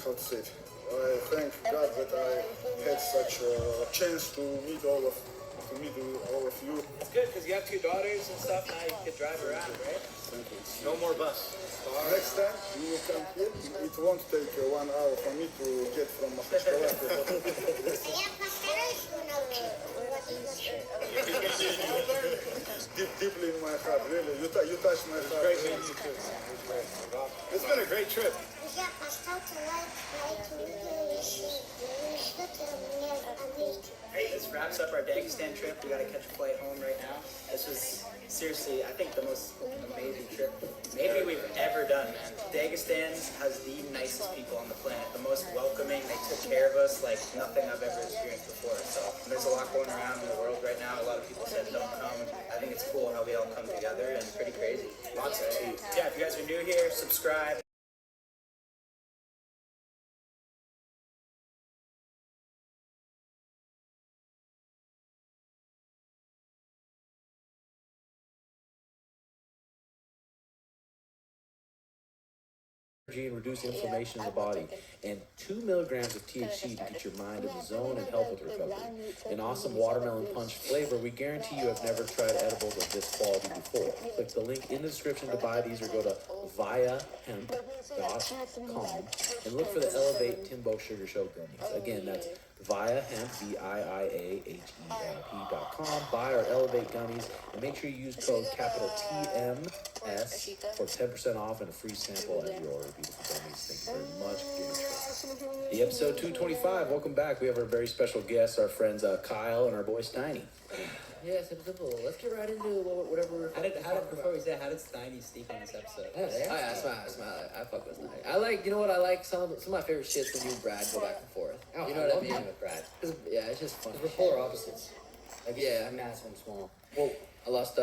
how to say it? I thank God that I had such a chance to meet all of you. It's good because you have 2 daughters and stuff. Now you can drive around, right? Thank you. No more bus. Next time you will come here. It won't take 1 hour for me to get from Ashika to deeply in my heart, really. You touch my heart. Great meeting you too. It's been a great trip. This wraps up our Dagestan trip. We gotta catch a flight home right now. This was seriously, I think, the most amazing trip maybe we've ever done, man. Dagestan has the nicest people on the planet, the most welcoming. They took care of us like nothing I've ever experienced before. So there's a lot going around in the world right now. A lot of people said don't come. I think it's cool how we all come together and pretty crazy. Lots of tea. Yeah, if you guys are new here, subscribe. And reduce inflammation in the body, and 2 milligrams of THC to get your mind in the zone and help with recovery. An awesome watermelon punch flavor. We guarantee you have never tried edibles of this quality before. Click the link in the description to buy these, or go to viahemp.com and look for the Elevate Timbo Sugar Show gummies. Again, that's viahemp, VIAHEMP.com. Buy our Elevate gummies and make sure you use code capital TMS for 10% off and a free sample as you order. Beautiful gummies. Thank you very much. The episode 225. Welcome back. We have our very special guests, our friends Kyle and our boy Steiny. Yeah, simple. Let's get right into whatever we're Before we say, how did Steiny sneak on this episode? I fuck with Steiny. I like, you know what, I like some of my favorite shits when you and Brad go back and forth. Oh, you know what I mean? With Brad. Yeah, it's just fun. We're polar opposites. Like, yeah. I'm massive and small. Well, I lost,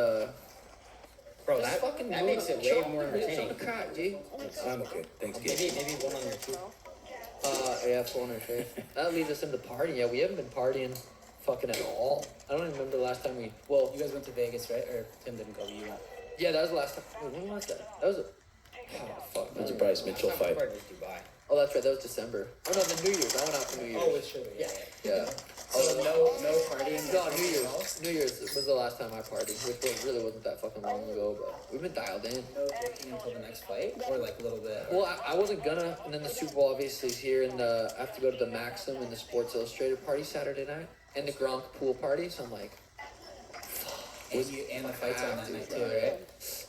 Bro, that makes it way more entertaining. It's crack, G. I'm okay. Thanks, Maybe one on your two. Yeah, 400 straight. That leads us into partying. Yeah, we haven't been partying fucking at all. I don't even remember the last time we... Well, you guys went to Vegas, right? Or Tim didn't go, you went. Yeah, that was the last time. Wait, when was that? That was... fuck. That's a Bryce Mitchell fight. Dubai. Oh, that's right. That was December. Oh, no, the New Year's. I went out for New Year's. Oh, with Sugar. Yeah. So no partying? No, New Year's. New Year's was the last time I partied, which really wasn't that fucking long ago, but we've been dialed in. No drinking until the next fight? Or like a little bit? Well, I wasn't gonna, and then the Super Bowl obviously is here, and I have to go to the Maxim and the Sports Illustrated party Saturday night, and the Gronk pool party, so I'm like... And the fight's on that night too, right?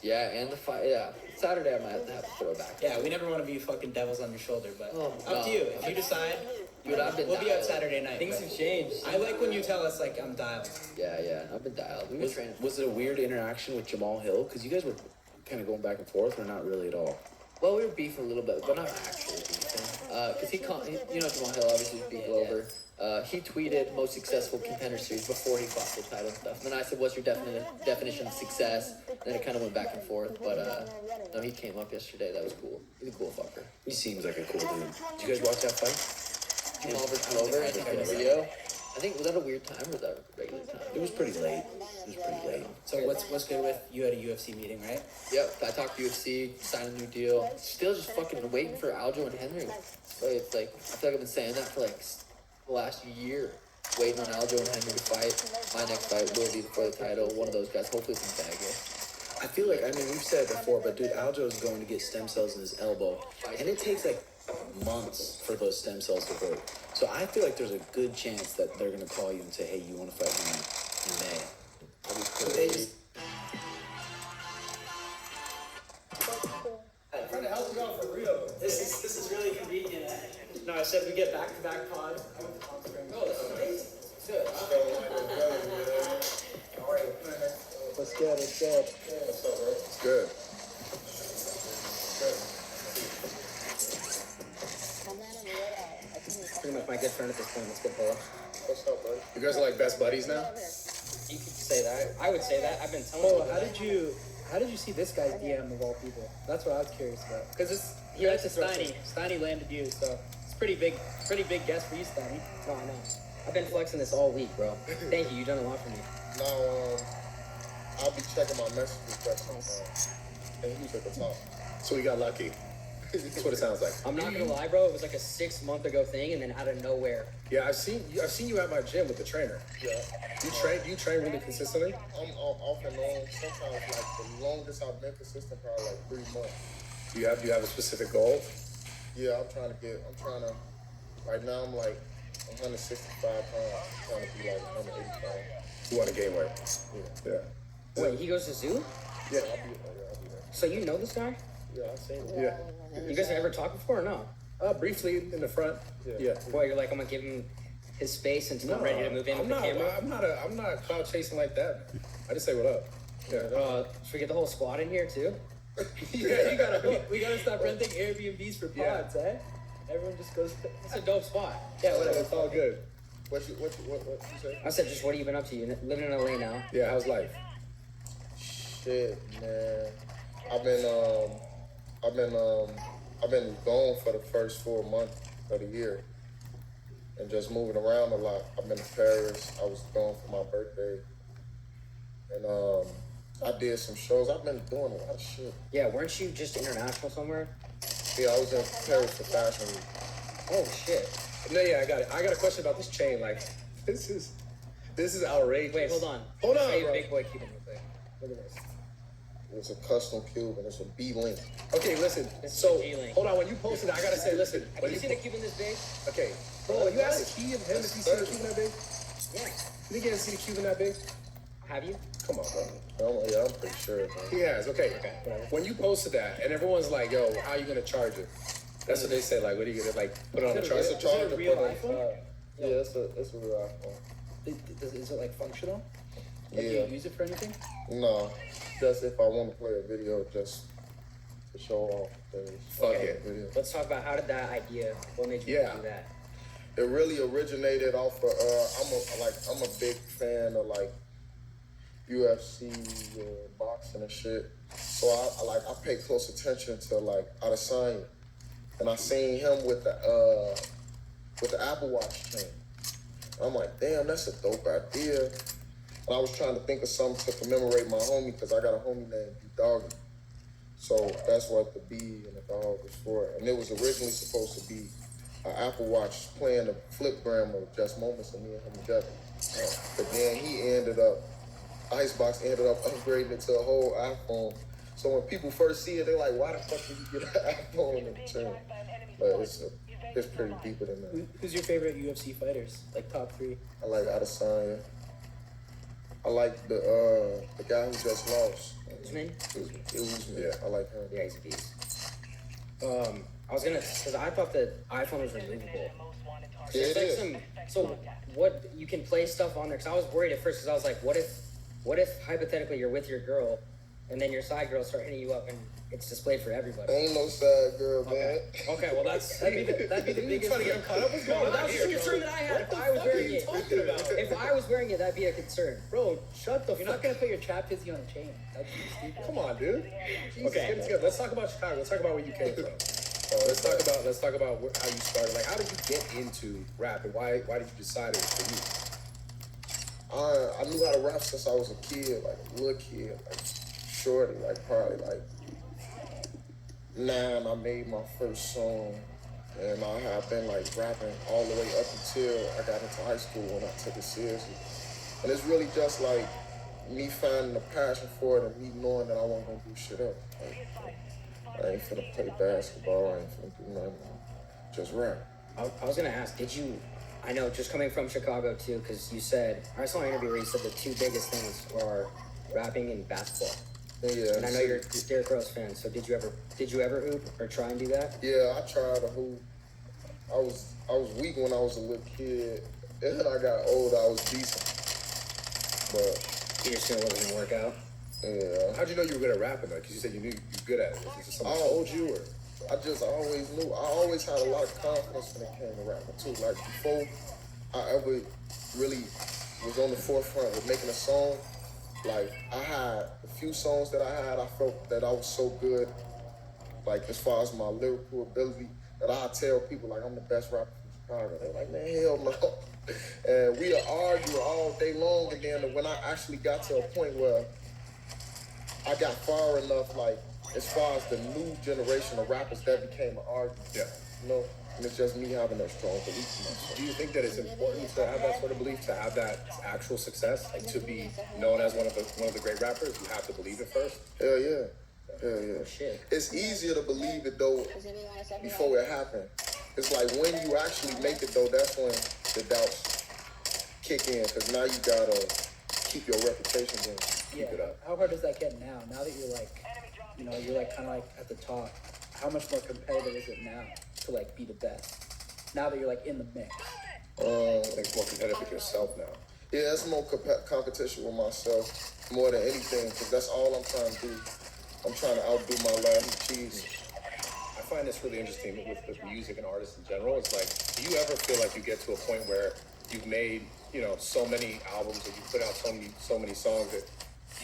Yeah, and the fight, yeah. Saturday I might have to throw back. Yeah, we never want to be fucking devils on your shoulder, but up to you. If you decide, Dude, we'll be out Saturday night. Things have changed. I like when you tell us, like, I'm dialed. Yeah, I've been dialed. We've been training. Was it a weird interaction with Jamal Hill? Because you guys were kind of going back and forth, or not really at all? Well, we were beefing a little bit, but not actually beefing. Because Jamal Hill obviously beat Glover. He tweeted most successful contender series before he fought the title and stuff. And then I said, what's your definition of success? And then it kind of went back and forth. But no, he came up yesterday. That was cool. He's a cool fucker. He seems like a cool dude. Did you guys watch that fight? Jamal versus Glover. I think in the video. I think, was that a weird time or was that a regular time? It was pretty late. So what's good with, you had a UFC meeting, right? Yep, I talked to UFC, signed a new deal. Still just fucking waiting for Aljo and Henry. So it's like, I feel like I've been saying that for like the last year. Waiting on Aljo and Henry to fight. My next fight will be for the title. One of those guys, hopefully it's in Vegas. I feel like, we've said it before, but dude, Aljo is going to get stem cells in his elbow. And it takes like months for those stem cells to grow. So I feel like there's a good chance that they're going to call you and say, hey, you want to fight me in May. How's it going for real? This is really convenient. No, I said we get back-to-back pods. Oh, this is amazing. Good. What's good? It's good. Pretty much my good friend at this point. Let's get Polo. What's up, buddy? You guys are like best buddies now? You could say that. I would say that. I've been telling Oh, you. how did you see this guy's DM of all people? That's what I was curious about. Because he went to Steiny. Steiny landed you, so it's pretty big guess for you, Steiny. No, I know. I've been flexing this all week, bro. Thank you. You've done a lot for me. Now, I'll be checking my messages back sometime. And he's at the top. So we got lucky. That's what it sounds like. I'm not gonna lie, bro. It was like a 6 month ago thing, and then out of nowhere. Yeah, I've seen you at my gym with the trainer. Yeah. Do you train really consistently? I'm off and on. Sometimes, like, the longest I've been consistent, probably like 3 months. Do you have a specific goal? Yeah, I'm trying to, right now I'm like 165 pounds. I'm trying to be like 180 pounds. You want to gain weight? Yeah. Wait, he goes to zoo? Yeah. I'll be there. So you know this guy? Yeah, I've seen it. Yeah. You guys have ever talked before or no? Briefly in the front. Yeah. Boy, you're like, I'm gonna give him his space until I'm ready to move in with the camera. I'm not cloud chasing like that. I just say what up. Yeah. Should we get the whole squad in here too? Yeah, we gotta stop renting Airbnbs for pods, eh? Everyone just goes. It's a dope spot. Yeah, whatever. It's all good. What you say? I said, just what have you been up to? You living in LA now? Yeah, how's life? Shit, man. I've been gone for the first 4 months of the year and just moving around a lot. I've been to Paris. I was gone for my birthday. And I did some shows. I've been doing a lot of shit. Yeah, weren't you just international somewhere? Yeah, I was in Paris for Fashion Week. Oh shit. No, yeah, I got a question about this chain. Like, this is outrageous. Wait, hold on. Hold on, Hey, bro. big boy Cuban real quick. Look at this. It's a custom Cuban. It's a B-link. Okay, listen. This is So, a G-Link. hold on. When you posted it, I gotta say, listen. Have When you you seen a Cuban this big? okay, bro, you asked the key of him if you see the Cuban that big? Yeah. You think he hasn't seen the Cuban that big? Have you? Come on, bro. Yeah, I'm pretty sure. Man. He has. Okay. When you posted that, and everyone's like, "Yo, how you gonna charge it?" That's what they say. Like, what are you gonna like put it on the Is it charger? a- is it a real put on- iPhone? Yeah, it's a real iPhone. Is it like functional? Yeah. Do you use it for anything? No, just if I want to play a video, just to show off things. Fuck Okay. it. Video. Let's talk about how did that idea? What made you Yeah. do that? It really originated off of I'm a big fan of like UFC boxing and shit. So I pay close attention to like Adesanya, and I seen him with the Apple Watch chain. I'm like, damn, that's a dope idea. And I was trying to think of something to commemorate my homie because I got a homie named Doggy. So that's what the B and the dog was for. And it was originally supposed to be an Apple Watch playing a flipgram of just moments of me and him together. But then Icebox ended up upgrading it to a whole iPhone. So when people first see it, they're like, why the fuck did you get an iPhone in the chain? But it's pretty deeper than that. Who's your favorite UFC fighters? Like top 3? I like Adesanya. I like the guy who just lost. Usman? It was me. I like him. Yeah, he's a beast. I was gonna, because I thought the iPhone was removable. Yeah, it is. So what, you can play stuff on there, because I was worried at first, because I was like, what if hypothetically you're with your girl, and then your side girl start hitting you up, and it's displayed for everybody? Ain't no sad girl, man. Okay, well that'd be the biggest. Trying to get him caught up. What's going on That was here, the concern bro? that I had. If I was What are wearing you it, talking about? if I was wearing it, that'd be a concern. Bro, shut the You're not gonna put your trap hizzy on a chain. That'd be stupid. Come on, dude. Jesus, Okay. get it together. Let's talk about Chicago. Let's talk about where you came from. Let's talk about how you started. Like, how did you get into rap, and why did you decide it was for you? I knew how to rap since I was a kid, like a little kid, like shorty, like probably like 9. I made my first song, and I have been like rapping all the way up until I got into high school when I took it seriously. And it's really just like me finding a passion for it and me knowing that I wasn't gonna do shit up. Like, I ain't finna play basketball, I ain't finna do nothing, just rap. I was gonna ask, did you? I know, just coming from Chicago too, because you said I saw an interview where you said the 2 biggest things are rapping and basketball. Yeah, And I know you're a Derrick Rose fan, so did you ever hoop or try and do that? Yeah, I tried to hoop. I was weak when I was a little kid. And then I got older, I was decent. But You just knew it wasn't gonna work out. yeah, How'd you know you were good at rapping, though? Because you said you knew you were good at it. Is it someone Oh. told you, or? I always knew. I always had a lot of confidence when it came to rapping too. Like before I ever really was on the forefront with making a song, like I had a few songs that I felt that I was so good, like as far as my lyrical ability, that I tell people like I'm the best rapper from Chicago. They're like, man, hell no. And we argue all day long, and then when I actually got to a point where I got far enough, like as far as the new generation of rappers, that became an argument. Yeah. You know, and it's just me having that strong belief in myself. Do you think that it's important to have that sort of belief, to have that actual success, like to be known as one of the great rappers? You have to believe it first. Hell yeah. Hell yeah. Shit. It's easier to believe it though before it happened. It's like when you actually make it though, that's when the doubts kick in, because now you gotta keep your reputation going. Yeah. Keep it up. How hard does that get now? Now that you're like, you know, you're like kind of like at the top. How much more competitive is it now to like be the best? Now that you're like in the mix. I think it's more competitive with yourself now. Yeah, it's more competition with myself more than anything, because that's all I'm trying to do. I'm trying to outdo my last cheese. I find this really interesting with music and artists in general. It's like, do you ever feel like you get to a point where you've made, you know, so many albums and you put out so many songs that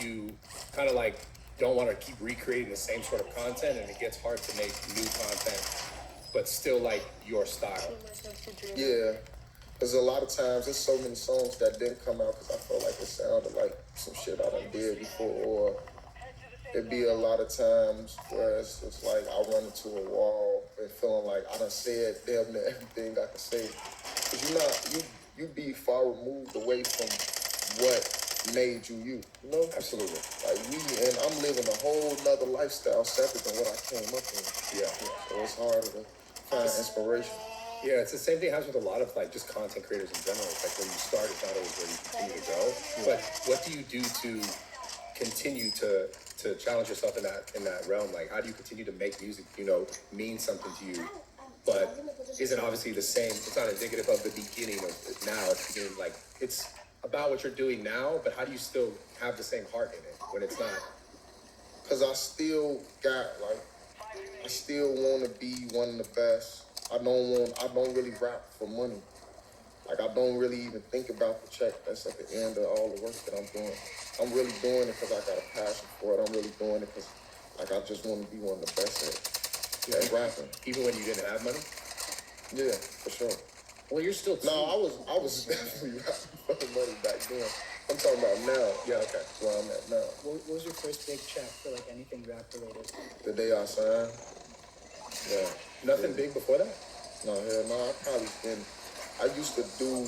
you kind of like don't want to keep recreating the same sort of content, and it gets hard to make new content, but still like your style? Yeah, there's a lot of times, there's so many songs that didn't come out because I felt like it sounded like some shit I done did before, or it'd be a lot of times where it's just like I run into a wall and feeling like I done said damn near everything I could say. Cause you be far removed away from what made you know? Absolutely. Like and I'm living a whole nother lifestyle separate than what I came up in. Yeah. So it's harder to find inspiration. Yeah, it's the same thing happens with a lot of like just content creators in general. It's like where you start is not always where you continue to go. But what do you do to continue to challenge yourself in that realm? Like, how do you continue to make music, you know, mean something to you, but isn't obviously the same? It's not indicative of the beginning of it now. It's beginning, like, it's about what you're doing now, but how do you still have the same heart in it when it's not? Cause I still want to be one of the best. I don't really rap for money. Like, I don't really even think about the check that's at the end of all the work that I'm doing. I'm really doing it because I got a passion for it. I'm really doing it because, like, I just want to be one of the best at rapping. Even when you didn't have money? Yeah, for sure. Well, you're still. No, I was definitely rapping for the money back then. I'm talking about now. Yeah, okay. Where I'm at now. What was your first big check for like anything rap related? The day I signed. Yeah. Nothing big before that? No, hell no. I used to do.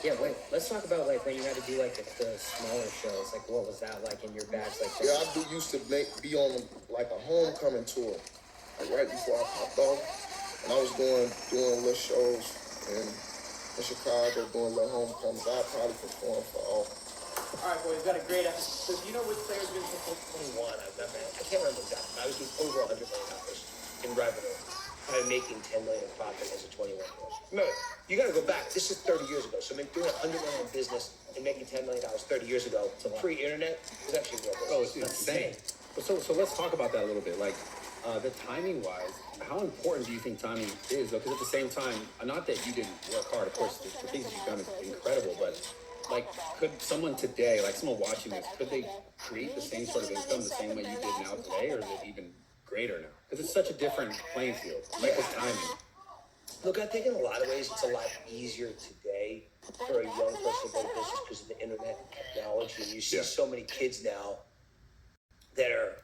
Yeah, wait. Let's talk about like when you had to do like the smaller shows. Like, what was that like in your bags? Like, Yeah, I used to be on like a homecoming tour, like right before I popped off, and I was doing little shows in Chicago, doing little homecomings. I'd probably perform for all. All right, boys, got a great episode. So, do you know which player's been to 21? I can't remember exactly. I was doing over $100 million in revenue. I'm making $10 million in profit as a 21-year-old. No, you got to go back. This is 30 years ago. So, doing $100 million in business and making $10 million 30 years ago, pre-internet, was actually real business. Oh, it's insane. So let's talk about that a little bit. Like, the timing wise, how important do you think timing is? Because at the same time, not that you didn't work hard, of course, the things that you've done is incredible, but like, could someone today, like someone watching this, could they create the same sort of income the same way you did now today, or is it even greater now? Because it's such a different playing field, like with timing. Look, I think in a lot of ways it's a lot easier today for a young person to go to business because of the internet and technology. And you see so many kids now that are,